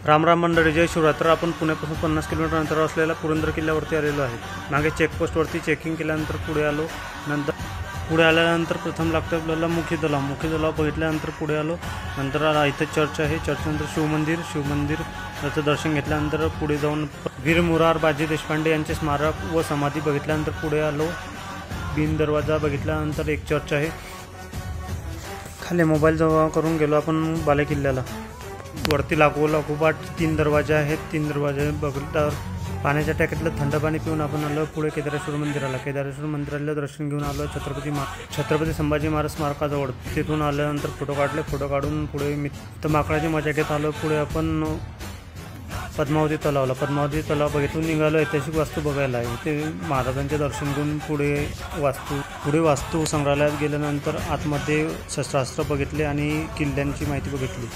राम राम मंडळी, जय शिवरात्र. आपण पुण्यापासून 50 किलोमीटर अंतरावर असलेल्या पुरंदर किल्ल्यावरती आलेलो आहे. मागे चेकपोस्टवरती चेकिंग केल्यानंतर पुढे आलो. पुढे आल्यानंतर प्रथम लागतं आपल्याला मुख्य तलाव बघितल्यानंतर पुढे आलो. नंतर इथे चर्च आहे. चर्चनंतर शिवमंदिराचं दर्शन घेतल्यानंतर पुढे जाऊन वीर मुरार बाजी देशपांडे यांचे स्मारक व समाधी बघितल्यानंतर पुढे आलो. बिन दरवाजा बघितल्यानंतर एक चर्च आहे. खाली मोबाईल जवळ करून गेलो आपण बालेकिल्ल्याला. वरती लागोपाठ 3 दरवाजे आहेत. 3 दरवाजे बघितल्यावर पाण्याच्या टाकीतलं थंड पाणी पिऊन आपण आलो पुढे केदारेश्वर मंदिराला दर्शन घेऊन आलो. छत्रपती संभाजी महाराज स्मारकाजवळ तिथून आल्यानंतर फोटो काढून पुढे माकडाची मजा घेत आलो. पुढे आपण पद्मावती तलाव बघितून निघालो. ऐतिहासिक वास्तू बघायला आहे. ते महाराजांचे दर्शन घेऊन पुढे वास्तू संग्रहालयात गेल्यानंतर आतमध्ये शस्त्रास्त्र बघितले आणि किल्ल्यांची माहिती बघितली.